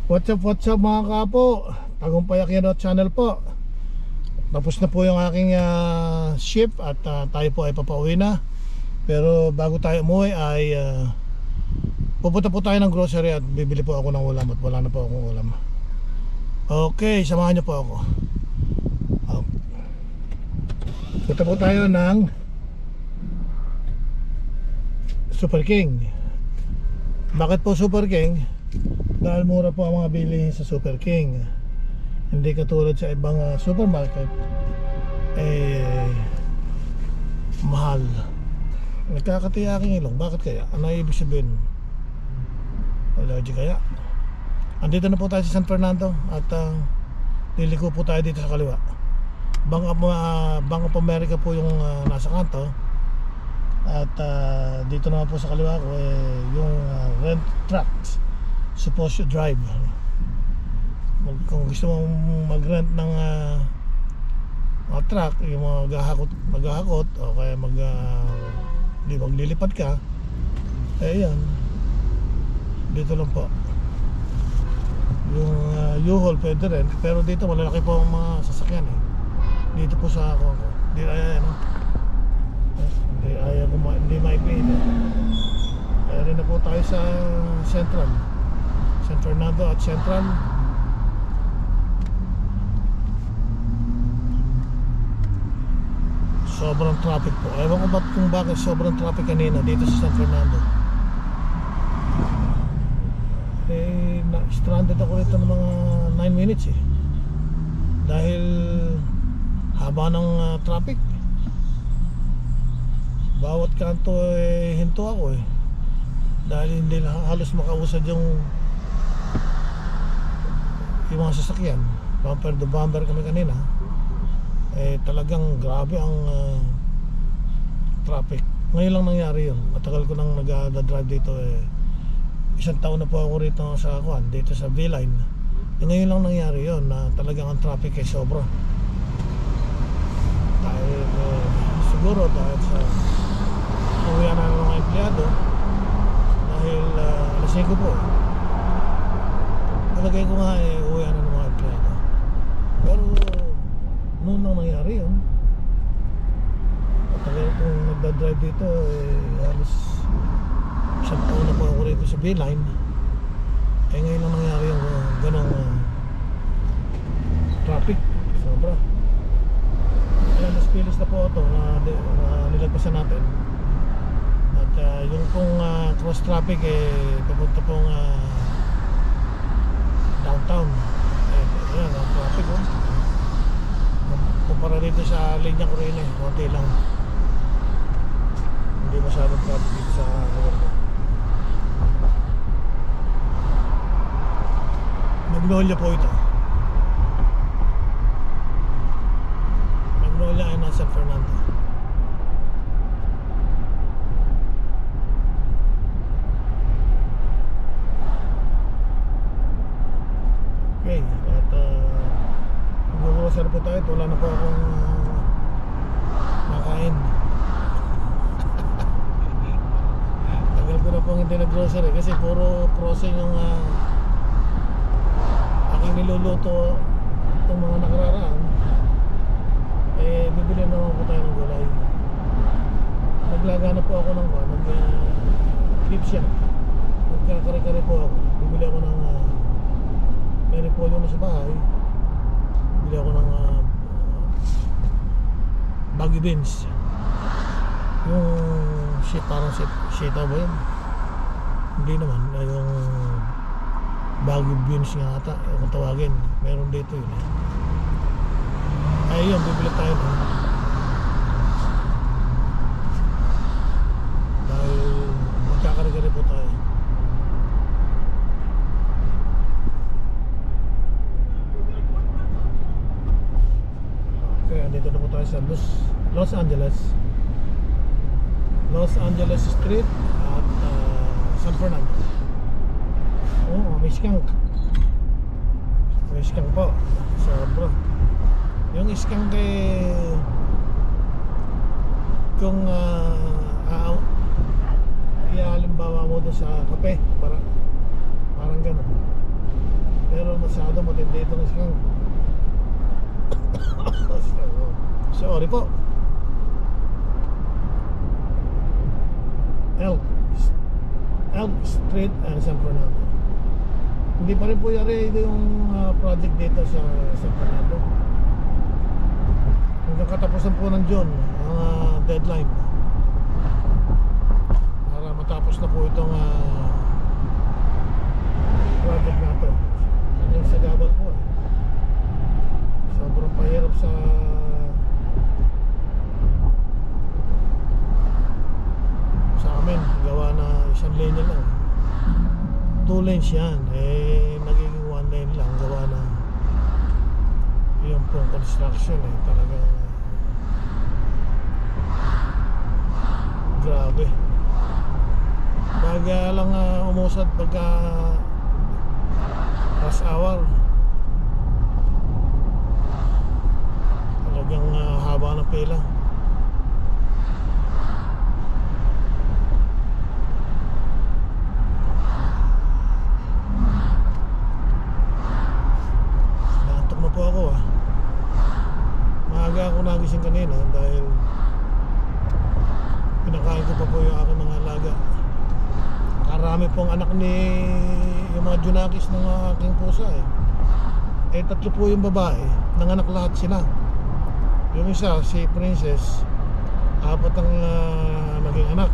What's up mga kapo? Tagumpay Aquino channel po. Tapos na po yung aking ship at tayo po ay papauwi na. Pero bago tayo umuwi ay pupunta po tayo ng grocery at bibili po ako ng ulam at wala na po akong ulam. Okay, samahan niyo po ako. Punta po tayo ng Super King. Bakit po Super King? Dahil mura po ang mga bilihin sa Super King. Hindi katulad sa ibang supermarket mahal. Nagkakati aking ilong. Bakit kaya? Ano ibig sabihin? Allergy kaya? Andito na po tayo sa San Fernando at liliko po tayo dito sa kaliwa. Bank of America po yung nasa kanto. At dito naman po sa kaliwa ko yung rent trucks supposed to drive. Kung gusto mong mag-rent ng mga truck, yung mga maghahakot o kaya maglilipad ka, yan dito lang po. Yung U-Haul pwede rin, pero dito malalaki po ang mga sasakyan dito po sa ako hindi maipili. Kaya rin na po tayo sa San Fernando at Central. Sobrang traffic po. Ewan ko kung bakit sobrang traffic kanina dito sa San Fernando. Stranded ako rito ng mga 9 minutes dahil haba ng traffic. Bawat kanto hinto ako dahil hindi halos makausad yung mga sasakyan. Bumper to bumper kami kanina. Talagang grabe ang traffic. Ngayon lang nangyari yun. Matagal ko nang nag-drive dito isang taon na po ako rito sa dito sa V-Line. Ngayon lang nangyari yun na talagang ang traffic ay sobra. Dahil siguro dahil sa uwian na ng mga empleyado dahil alas 5 po. Talagay ko nga uwian na ng mga empleyado. Pero noon lang nangyari yun. Matagal kong nagdadrive dito halos isang taon na po ako rito sa V-Line. Ngayon lang nangyari yung ganong traffic. Sobra. Kaya mas pilis na po ito na nilagpasan natin. At yung pong cross traffic papunta pong downtown. Ayan ang traffic kumpara dito sa linya ko rin konti lang. Hindi masyadong traffic dito sa lugar ko. Magnolia po ito. Magnolia ay nasa San Fernando. Okay, at mag-grocery po tayo. Wala na po akong nakain. Tagal ko na po hindi nag-grocery kasi puro frozen yung aking niluluto itong mga nakararaan. Bibili naman po tayo ng gulay. Naglaga na po ako ng clip shop. Nagkakare-kare po ako. Bibili ako ng may repolyo na sa bahay. Bibili ako ng baggy beans. Yung parang sitaw ba yun? Hindi naman. Yung baggy beans nga ata kung tawagin. Meron dito yun yun, bibili tayo dahil magkakare-kare po tayo. Okay, andito na po tayo sa Los Angeles Street at San Fernando. May skunk po sobra. Yung skunk kung halimbawa mo doon sa kape parang gano'n. masyado matindi itong skunk. Sorry po. Elk Street and San Fernando. Hindi pa rin po yari yung project dito sa San Fernando. Hanggang katapusan po ng June ang deadline para matapos na po itong project na ito. Yung sagabal po sobrang pahirap sa amin. Gawa na isang linya lang, 2 lanes yan, nagiging 1 lane lang. Gawa na yung pong construction talagang grabe. Baga lang umusad pagka rush hour, talagang haba ng pila. Naantok na po ako maaga ako nagising kanina dahil pinakain ko pa po yung aking mga alaga. Karami pong anak ni yung mga junakis ng aking pusa 3 po yung babae, nanganak lahat sila. Yung isa, si Princess, 4 ang naging anak.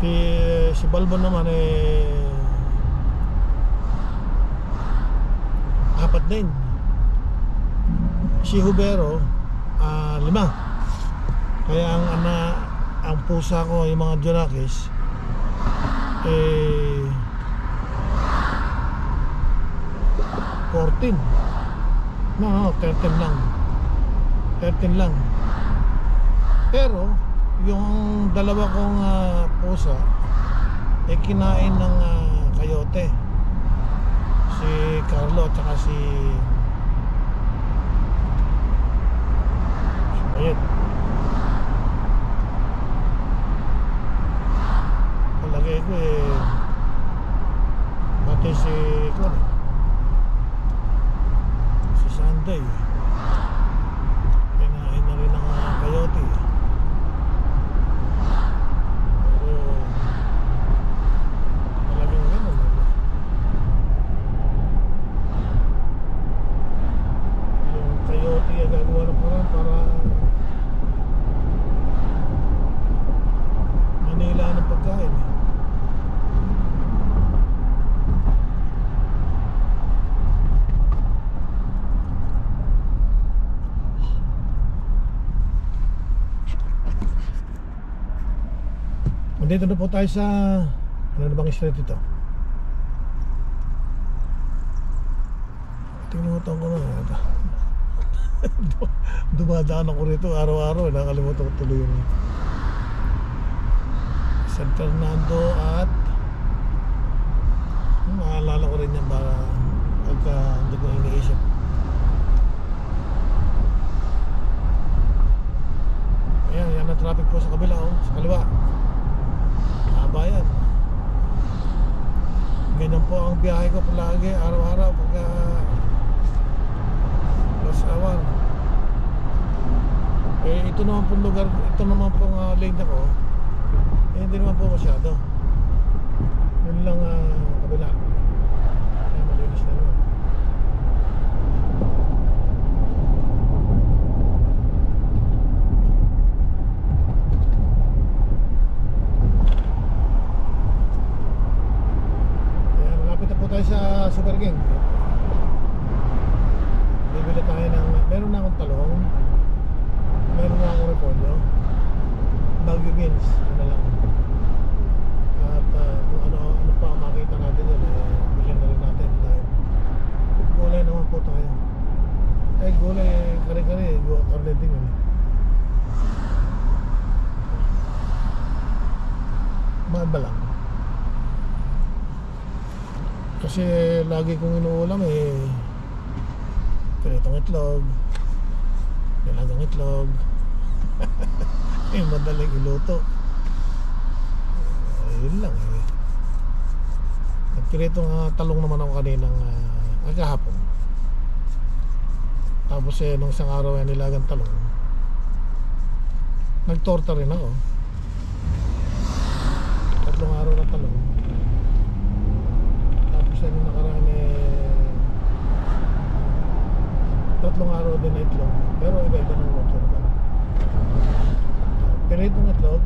Si Balbon naman 4 din. Si Hubero 5. Kaya ang pusa ko, yung mga junakis 14. No, 13 lang. 13 lang. Pero yung dalawa kong pusa kinain ng coyote. Si Carlo at saka si Ayun. Palagay ko pati si Sunday kinain na rin ng coyote. Pero talagang ganun yung coyote gagawa ng parang para manila ng pagkain Dito na po tayo sa ano na bang street ito? Tingnan ko na dumadaan ako rito araw-araw. Nakalimutan ko tuloy yung San Fernando at maalala ko rin yan para pagka hindi ko iniisip. Ayan, yan ang traffic po sa kabila sa kaliwa. Bayan. Ganyan po ang biyahe ko palagi araw-araw pagka rush hour. Ito naman pong lugar, ito naman pong lane ako hindi naman po masyado. Yun lang kabila. Kaya malinis na naman. Tayo sa Super King. Bibili tayo ng meron na akong talong, meron na akong repolyo, Baguio beans, ano lang. At kung ano pa makita natin yun bilhin na rin natin dahil gulay naman po tayo. Gulay kare-kare karne din yun mahal ba lang? Kasi lagi kong inuulam piritong itlog, nilagang itlog. Madaling iluto. Yun lang Nagpiritong talong naman ako kaninang kahapon. Tapos nung isang araw ay nilagang talong. Nagtorta rin ako. 3 araw na talong. Tapos nung nakaraan 3 araw din na itlog. Pero iba-iba ng luto naman. Piritong itlog,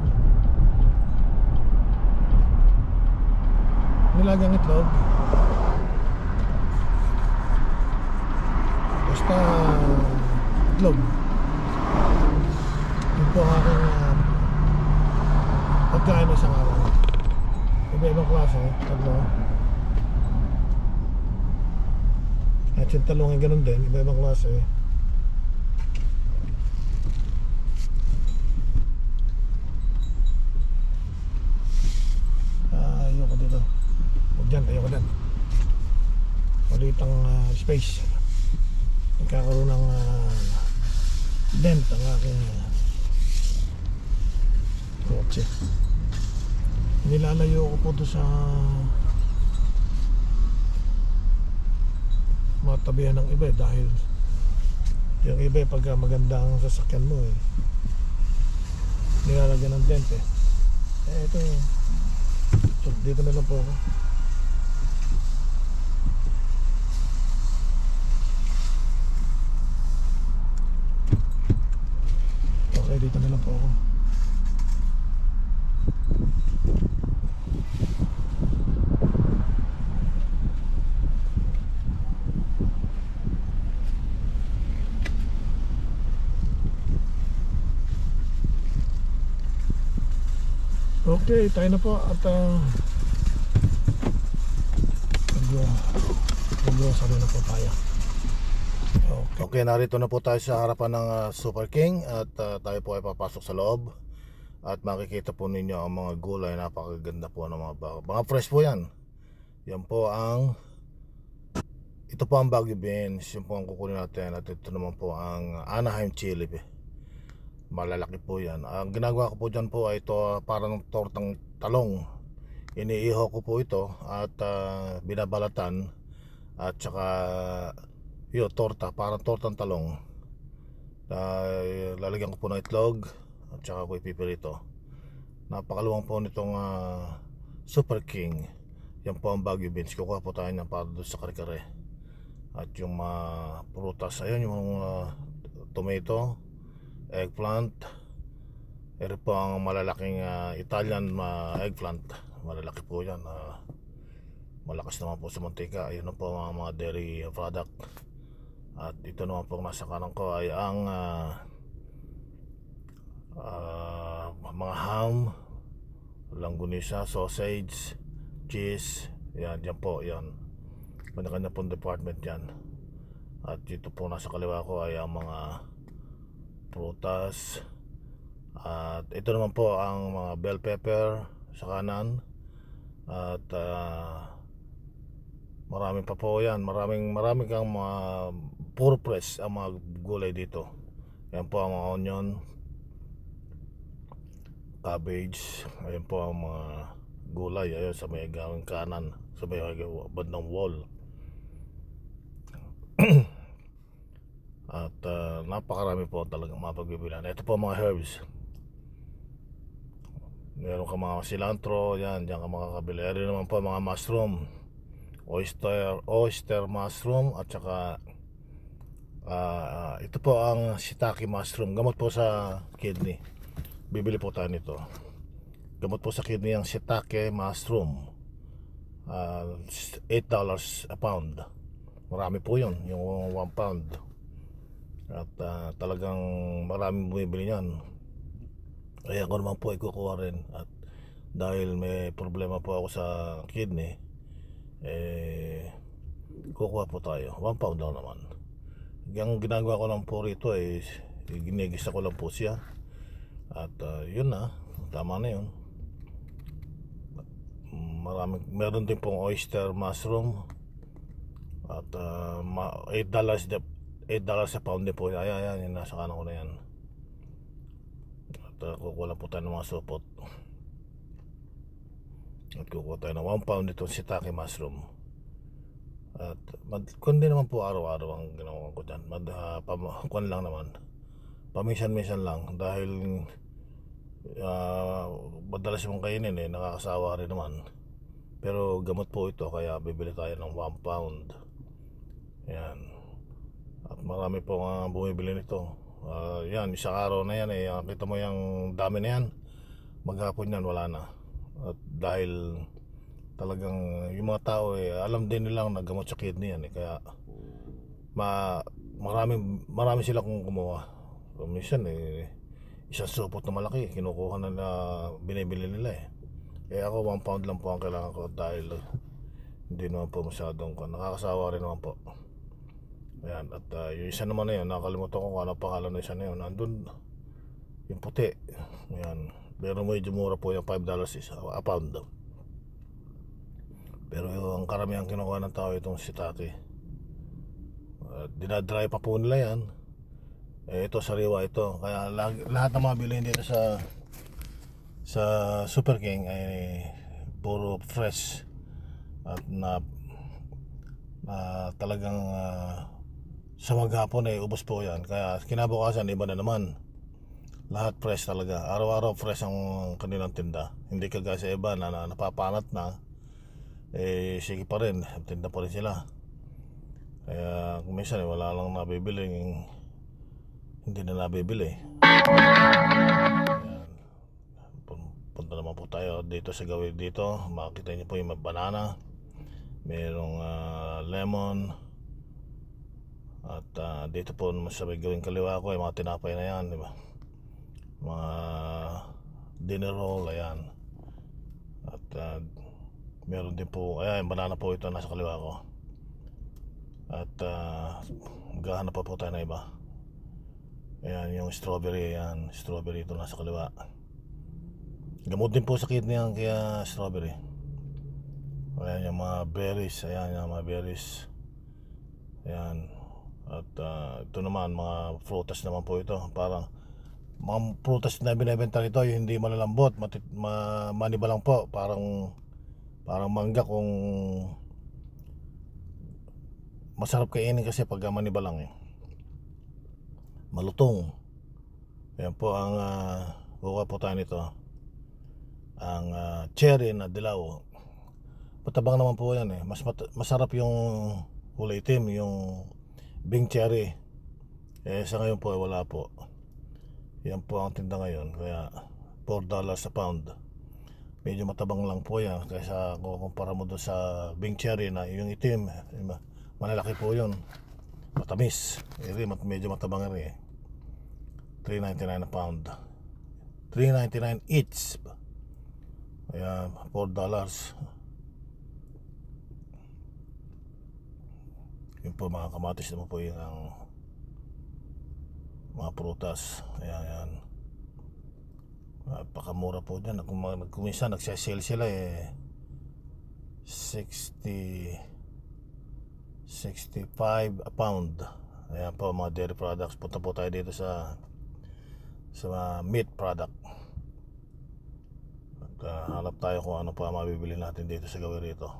nilagang itlog, basta itlog. Yun po ang aking pagkain ng isang araw. Iba-ibang klase, tatlo. At yung talong ay ganun din, iba-ibang klase. Ayoko dito. Huwag dyan, ayoko dyan. Maliit ang space. Nagkakaroon ng dent ang aking kotse. Nilalayo ko po ito sa matabihan ng iba dahil yung iba pagka maganda ang sasakyan mo nilalagyan ng dent ito so, dito na lang po ako. Okay, dito na lang po ako. Okay, tayo na po at mag-grocery na po tayo. Okay, narito na po tayo sa harapan ng Super King at tayo po ay papasok sa loob at makikita po ninyo ang mga gulay. Napakaganda po ng mga fresh po yan. Yan po ito po ang Baguio beans, yung po ang kukunin natin. At ito naman po ang Anaheim chili. Malalaki po yan. Ang ginagawa ko po dyan po ay ito parang tortang talong. Iniiho ko po ito at binabalatan at saka torta, parang tortang talong. Lalagyan ko po ng itlog at saka ko ipipirito. Napakaluwang po nitong Super King. Yan po ang Baguio beans. Kukuha po tayo ng para doon sa kare-kare. At yung prutas, ayun yung tomato, eggplant. Ito po ang malalaking Italian eggplant. Malalaki po yan. Malakas naman po sa mantika. Ayun na po ang mga dairy product. At ito naman po nasa kanan ko ay ang mga ham, langgunisa, sausage, cheese. Yan, dyan po, yan. Kanya-kanya pong department yan. At dito po nasa kaliwa ko ay ang mga prutas. At ito naman po ang mga bell pepper sa kanan. At marami pa po yan. Maraming kang mga puro fresh ang mga gulay dito. Yan po ang mga onion, cabbage. Ayan po ang mga gulay. Ayan sa may gawing kanan, sa may bandang wall. At napakarami po talagang mapagbibilan. Ito po mga herbs. Meron ka mga cilantro, yan, diyan ka makakabili. Ito naman po mga mushroom, oyster mushroom, at saka ito po ang shiitake mushroom. Gamot po sa kidney. Bibili po tayo nito. Gamot po sa kidney ang shiitake mushroom. $8 a pound. Marami po yun, yung 1 pound. At talagang maraming bumibili yan. Kaya ako naman po ay kukuha rin. At dahil may problema po ako sa kidney, kukuha po tayo. 1 pound lang naman. Ang ginagawa ko lang po rito ay ginigisa ko lang po siya. At yun na, tama na yun. Meron din pong oyster mushroom. At $8 sa pound din po. Ayan, yung nasa kanan ko na yan. At kukuha po tayo ng mga supot. At kukuha tayo ng 1 pound itong shiitake mushroom. At kundi naman po araw-araw ang ginawa ko dyan. Kuan lang naman, paminsan-minsan lang, dahil madalas mong kainin nakakasawa rin naman. Pero gamot po ito, kaya bibili tayo ng 1 pound. Yan. At marami po nga bumibili nito. Yan, isang araw na yan kita mo yung dami na yan, maghapon yan wala na. At dahil talagang yung mga tao alam din nilang naggamot sa kidney yan kaya marami sila kung kumuha. So, minsan isang supot na malaki kinukuha na binibili nila kaya ako 1 pound lang po ang kailangan ko, dahil hindi naman po masyadong nakakasawa rin naman po. Ayan, at yung isa naman na yun, nakalimutan ko kung ano pangalan na isa na yun, nandun yung puti. Ayan, pero medyo mura po yung $5 a pound. Pero ang karamihan kinukuha ng tao itong shiitake. Dinadry pa po nila yan. Ito sariwa ito, kaya lahat ng mga bilhin dito sa Super King ay puro fresh at na talagang sa maghapon ubos po yan. Kaya kinabukasan iba na naman, lahat fresh talaga, araw-araw fresh ang kanilang tinda. Hindi kagaya sa iba na napapanat na, sige pa rin, tinda pa rin sila. Kaya minsan wala lang nabibili, hindi na nabibili. Ayan. Punta naman po tayo dito sa gawin dito. Makikita niyo po yung banana, mayroong lemon, at dito po sa may gawing kaliwa ko ay mga tinapay na yan, diba? Mga dinner roll, ayan. At meron din po, ayan, banana po ito nasa kaliwa ko. At maghahanap pa po tayo na iba. Ayan, yung strawberry, ayan, strawberry ito nasa kaliwa. Gamot din po sa kidney yan, kaya strawberry. Ayan yung mga berries, ayan yung mga berries. Ayan. At ito naman, mga prutas naman po ito. Parang mga prutas na binibenta rito, yung hindi malalambot, maniba lang po. Parang mangga, kung masarap kainin kasi pag maniba lang malutong. Ayan po ang buka po tayo nito, ang cherry na dilaw. Matabang naman po yan masarap yung kulay itim, yung Bing cherry. Sa ngayon po wala po. Yan po ang tinda ngayon, kaya $4 a pound. Medyo matabang lang po yan kaysa kung kumpara mo doon sa Bing cherry na yung itim, malalaki po yun, matamis. Medyo matabang rin $3.99 a pound, $3.99 each. Ayan, $4. Yun po, mga kamatis naman po yung mga prutas. Ayan. Napakamura po dyan. Kung minsan nagsasale sila 65 a pound. Ayan po, mga dairy products. Punta po tayo dito sa meat product. At hanap tayo kung ano pa mabibili natin dito sa gawin rito.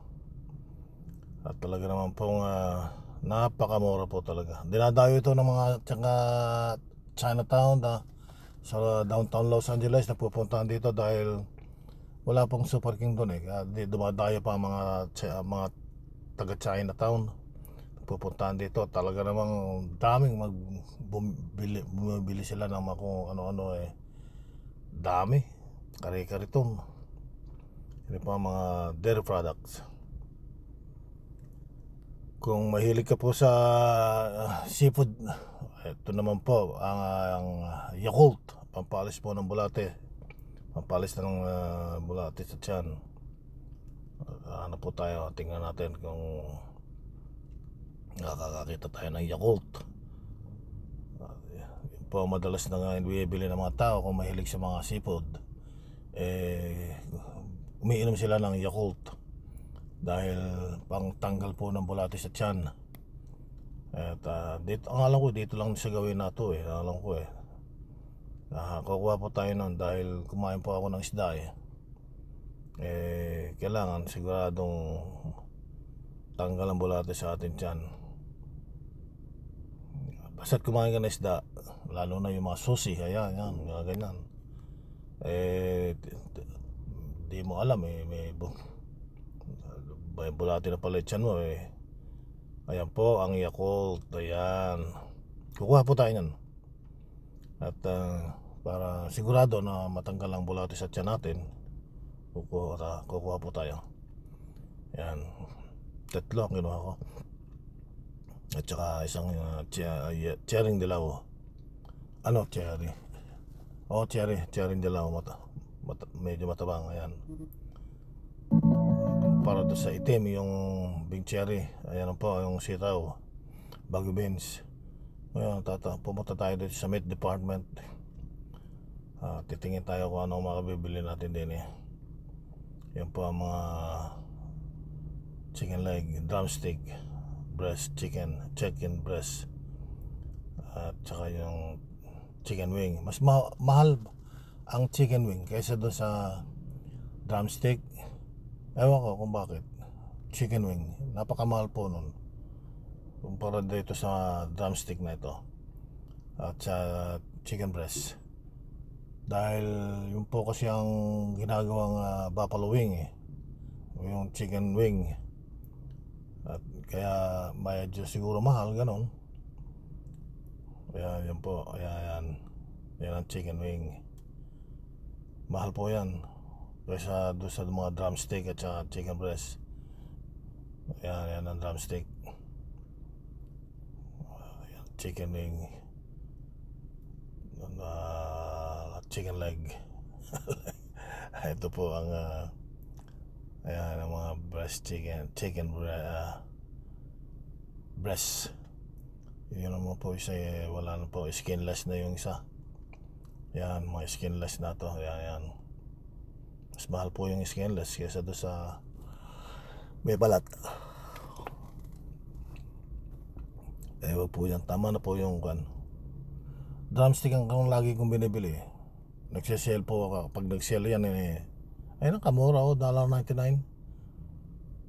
At talaga naman pong napakamura po talaga. Dinadayo ito ng mga Chinatown sa downtown Los Angeles na pupuntahan dito, dahil wala pong Super King doon dumadayo pa mga taga Chinatown pupuntahan dito. Talaga namang daming bumibili sila ng mga kung ano-ano dami, kare-kariton. Hindi pa mga dairy products. Kung mahilig ka po sa seafood, ito naman po ang Yakult, pampalis po ng bulate, pampalis ng bulate sa tiyan. Ano po tayo, tingnan natin kung nakakakita tayo ng Yakult. Yun po madalas na nga bibili ng mga tao kung mahilig sa mga seafood. Umiinom sila ng Yakult dahil pang tanggal po ng bulate sa tiyan. At dito, ang alam ko dito lang sa gawin na to alam ko kukuha po tayo nun dahil kumain po ako ng isda kailangan siguradong matanggal ang bulate sa atin tiyan. Basta't kumain ka ng isda, lalo na yung mga susi, ayan, yan, mga ganyan. Di mo alam may bulate na pala yung tiyan mo Ayan po ang Yakult, ayan. Kukuha po tayo yan. At para sigurado na matanggal ang bulate sa tiyan natin, kukuha po tayo. Ayan, 3 ang kinuha ko. At saka isang cherry dilaw. Ano cherry? Cherry dilaw, medyo matabang. Ayan, para doon sa itim yung big cherry. Ayan po yung sitaw, bagu beans. Ngayon pumunta tayo dito sa meat department. Titingin tayo kung anong makabibili natin din Yan po ang mga chicken leg, drumstick, breast chicken breast, at saka yung chicken wing. Mas mahal ang chicken wing kaysa doon sa drumstick. Ewan ko kung bakit. Chicken wing, napakamahal po nun kumpara dito sa drumstick na ito at sa chicken breast. Dahil yung po kasi ang ginagawang buffalo wing yung chicken wing, at kaya medyo siguro mahal ganon. Kaya yan po, yan ang chicken wing. Mahal po yan kaysa doon sa mga drumstick at saka chicken breast. Yan ang drumstick. Chicken wing, chicken leg. Ito po ang ayan, ang mga breast chicken breast. Yun naman po isa wala na po, skinless na yung isa. Yan, mga skinless na to. Yan. Mas mahal po yung skinless kaysa doon sa may balat. Wag po yan, tama na po yung drumstick ang lagi kong binibili. Nagsisale po ako. Pag nagsale yan ay nakamura $1.99.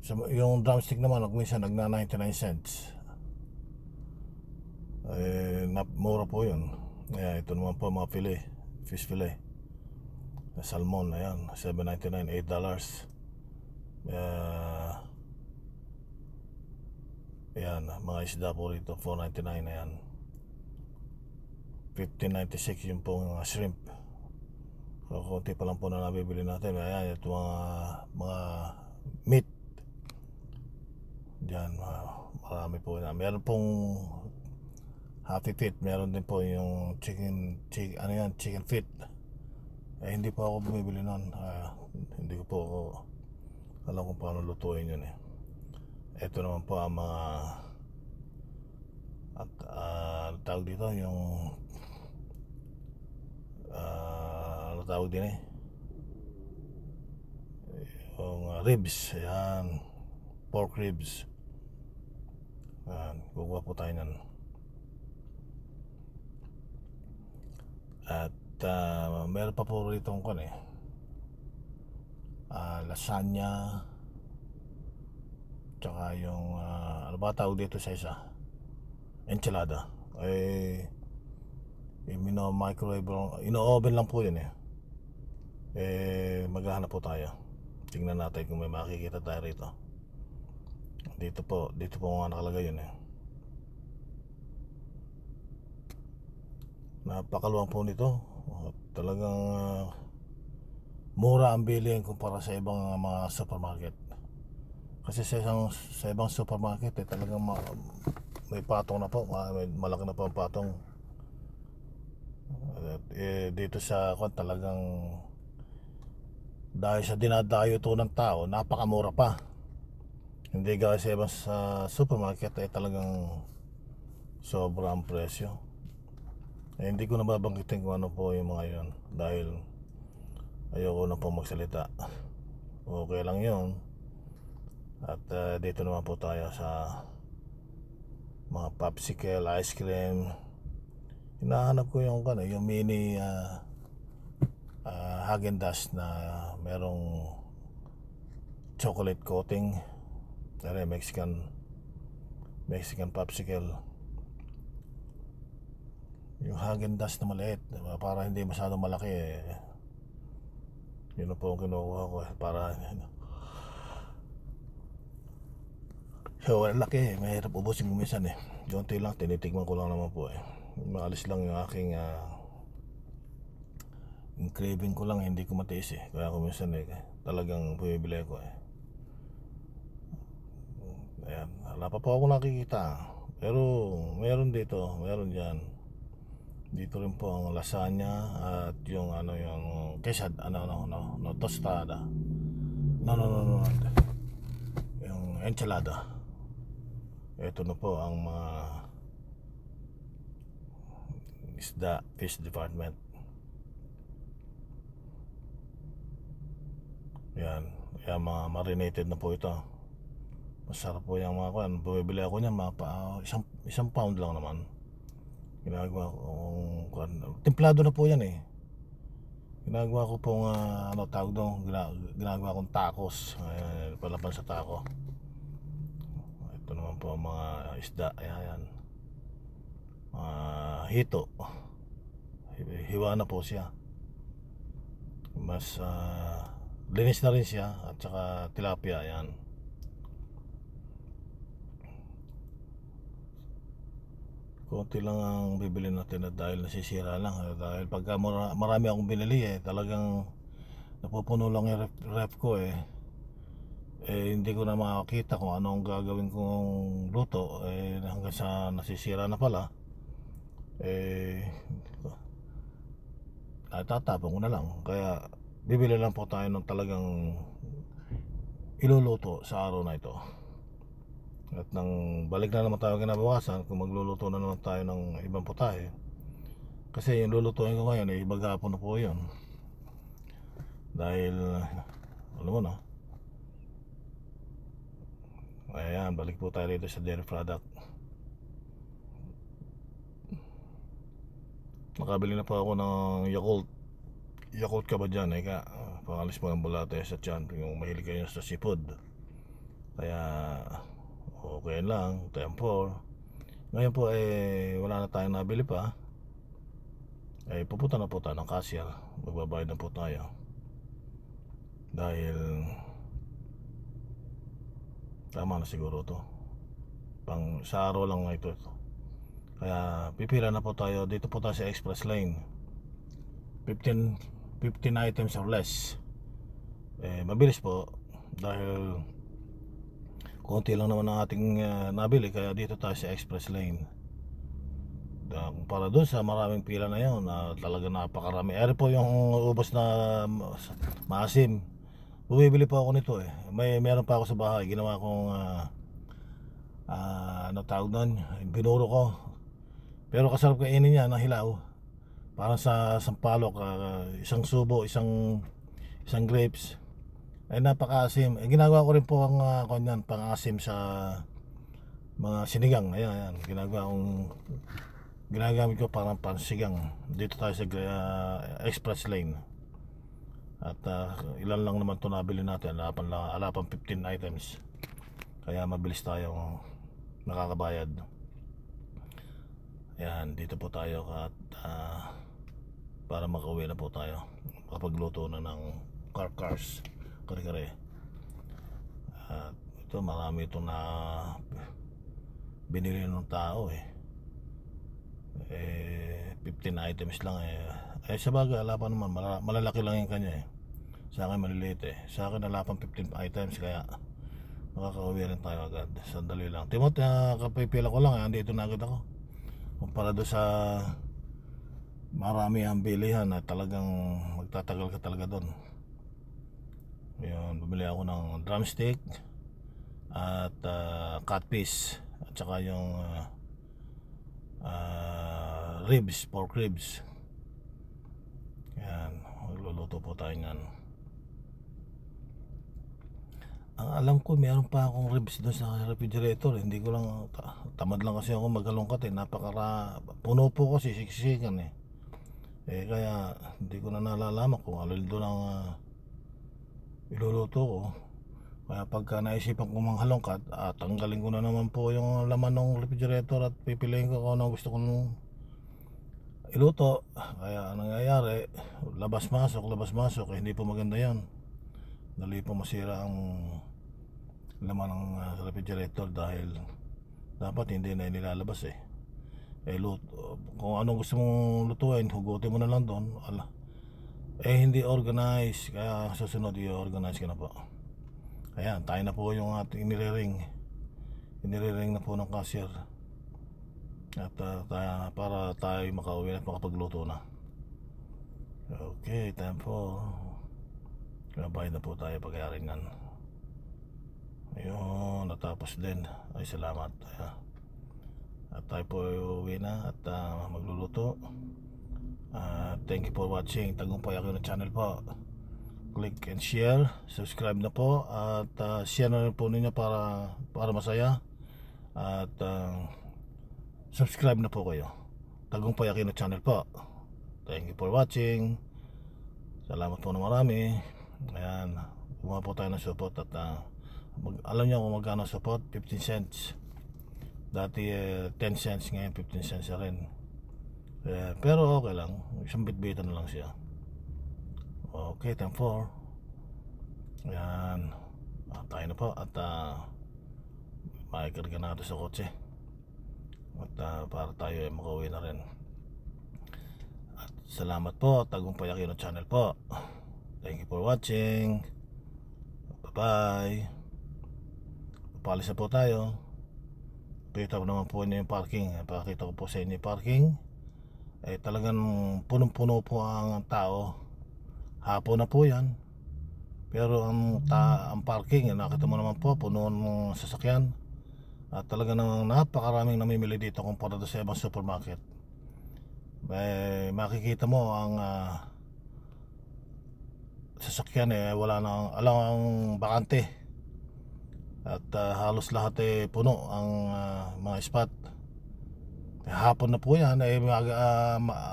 So, yung drumstick naman minsan nagna 99 cents. Mura po yun. Ito naman po mga fish fillet, salmon, ayan, $7.99, $8. Ayan, mga isda po rito, $4.99. Ayan, $15.96 yung pong shrimp. So konti pa lang po na nabibili natin. Ayan, ito mga meat diyan, marami po na. Meron pong happy feet, meron din po yung chicken feet. Hindi pa ako bumibili nun. Hindi ko po alam kung paano lutuin yun Ito naman po ang mga tawag dito, yung ano tawag din yung ribs. Ayan, pork ribs. Ayan, kukuha po tayo nan. At meron pa po rito lasagna, tsaka yung ano ba tawag dito sa isa, enchilada. Microwave, ino-oven lang po yun maghahanap po tayo. Tingnan natin kung may makikita tayo rito. Dito po nga nakalagay yun Napakaluwang po nito. Talagang mura ang bilhin kumpara sa ibang mga supermarket. Kasi sa ibang supermarket talagang may patong na po, malaki na po ang patong. Dito sa talagang dahil sa dinadayo to ng tao, napakamura pa. Hindi gaya sa ibang supermarket talagang sobrang presyo. Hindi ko na babanggitin kung ano po yung mga yun dahil ayoko na po magsalita. Okay lang yun. At dito naman po tayo sa mga popsicle, ice cream. Hinahanap ko yung mini Häagen-Dazs na merong chocolate coating. Mexican popsicle. Yung Häagen-Dazs na maliit, diba? Para hindi masyadong malaki yun na po ang kinukuha ko para laki mahirap ubusin ko minsan konti lang, tinitigman ko lang naman po maalis lang yung aking yung craving ko lang, hindi ko matiis kaya ko minsan talagang bumibili ko ayan, wala pa po ako nakikita, pero meron dito, meron dyan. Dito rin po ang lasagna at yung yung quesad, tostada. No. Yung enchilada. Ito na po ang mga isda, fish department. Yan, mga marinated na po ito. Masarap po yung mga kuan. Bumibili ako niyan isang pound lang naman. Ginagawa ko templado na po yan ginagawa ko pong tawag doon, ginagawa kong tacos. Ayan, palaban sa taco. Ito naman po ang mga isda. Ayan, hito, hiwa na po siya, mas linis na rin siya, at saka tilapia. Ayan, konti lang ang bibili natin at dahil nasisira lang, dahil pagka marami akong binili talagang napupuno lang yung ref ko hindi ko na makakita kung ano ang gagawin kong luto hanggang sa nasisira na pala tatapon ko na lang. Kaya bibili lang po tayo ng talagang iluluto sa araw na ito. At nang balik na naman tayo kinabukasan, kung magluluto na naman tayo ng ibang putahe. Kasi yung lulutuin ko ngayon maghapon na po yun. Dahil alam mo na. Ayan, balik po tayo dito sa dairy product. Nakabili na po ako ng Yakult ka ba dyan pangalis mo ng bulate sa tiyan kung mahilig kayo sa seafood. Kaya okay lang, tempo. Ngayon po wala na tayong nabili pa. Pupunta na po tayo ng cashier. Magbabayad na po tayo. Dahil tama na siguro to. Pang sa araw lang ito. Kaya pipila na po tayo. Dito po tayo sa express lane. 15 items or less. Mabilis po. Dahil konti lang naman ang ating nabili, kaya dito tayo sa express lane. Para doon sa maraming pila na yun talaga napakarami. Po yung ubos na maasim. Bumibili po ako nito meron pa ako sa bahay. Ginawa kong tawag doon, binuro ko. Pero kasarap kainin niya na hilaw. Parang sa sampalok, isang subo, isang grapes. Napakaasim. Ginagawa ko rin po ang pang-asim sa mga sinigang. Ayan, ginagamit ko parang pansigang. Dito tayo sa express lane. At ilan lang naman ito nabili natin. Alapang 15 items. Kaya mabilis tayong nakakabayad. Ayan, dito po tayo at para makauwi na po tayo. Makapagluto na ng cars. Kare-kare. Ito marami itong na binili ng tao 15 items lang sa bagay ala pa naman, malalaki lang yung kanya sa akin maliliit sa akin ala pang 15 items, kaya makakauwi rin tayo agad. Sandali lang Timot, kapipila ko lang andito na agad ako kumpara doon sa marami ang bilihan talagang magtatagal ka talaga doon. Yun, bumili ako ng drumstick at cut piece at saka yung ribs, pork ribs. Yan, magluluto po tayo nyan. Ang alam ko meron pa akong ribs doon sa refrigerator. Hindi ko lang, tamad lang kasi ako maghalongkat puno po ko, sisiksikan kaya hindi ko na nalalaman kung alin doon ang iluluto ko. Kaya pagka naisipan ko manghalongkat, tanggalin ko na naman po yung laman ng refrigerator at pipiliin ko kung ano gusto kong iluto. Kaya ang nangyayari, labas masok, hindi po maganda yan. Dali po masira ang laman ng refrigerator dahil dapat hindi na nilalabas kung anong gusto mong lutuin, hugutin mo na lang doon. Hindi organized, kaya susunod i-organize ka na po. Ayan, tayo na po yung ating iniring na po ng cashier. At para tayo makauwi at makapagluto na. Okay, time po. Kabayad na po tayo pag-iaringan. Ayun, natapos din. Ay, salamat. At tayo po uwi na at magluluto. Thank you for watching Tagumpay Aquino channel po. Click and share, subscribe na po. At share na rin po ninyo para masaya. At subscribe na po kayo. Tagumpay Aquino channel po. Thank you for watching. Salamat po na marami. Ayan, gumawa po tayo ng support. At alam nyo kung magkano support? 15 cents. Dati 10 cents, ngayon 15 cents na rin. Pero okay lang, isang bitbitan na lang siya. Okay, time 4. Ayan, tayo na po. At makikarga na ito sa kotse. At para tayo ay makauwi na rin. At salamat po, Tagumpay Aquino channel po. Thank you for watching. Bye bye. Papalis na po tayo. Pakita ko naman po inyo yung parking. Pakita ko po sa inyo yung parking. Talagang punong-puno po ang tao. Hapon na po yan. Pero ang parking, nakita mo naman po, puno ng sasakyan. At talagang napakaraming namimili dito kumpara sa ibang supermarket. Makikita mo ang sasakyan wala nang alang bakante. At halos lahat puno ang mga spot. Hapon na po yan,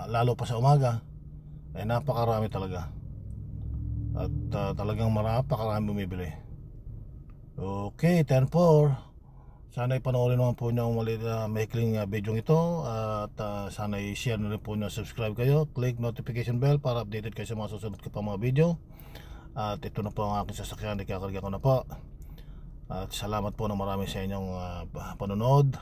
lalo pa sa umaga, napakarami talaga. At talagang napakarami bumibili. Okay, 10-4. Sana ipanoorin naman po nyo ang maikling video ito. At sana i-share na rin po nyo, subscribe kayo, click notification bell para updated kayo sa mga susunod ko pa mga video. At ito na po ang aking sasakyan, ikakarga ko na po. At salamat po na marami sa inyong panonood.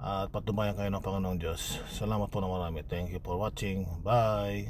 At patubayan kayo ng Panginoong Diyos. Salamat po na marami. Thank you for watching. Bye.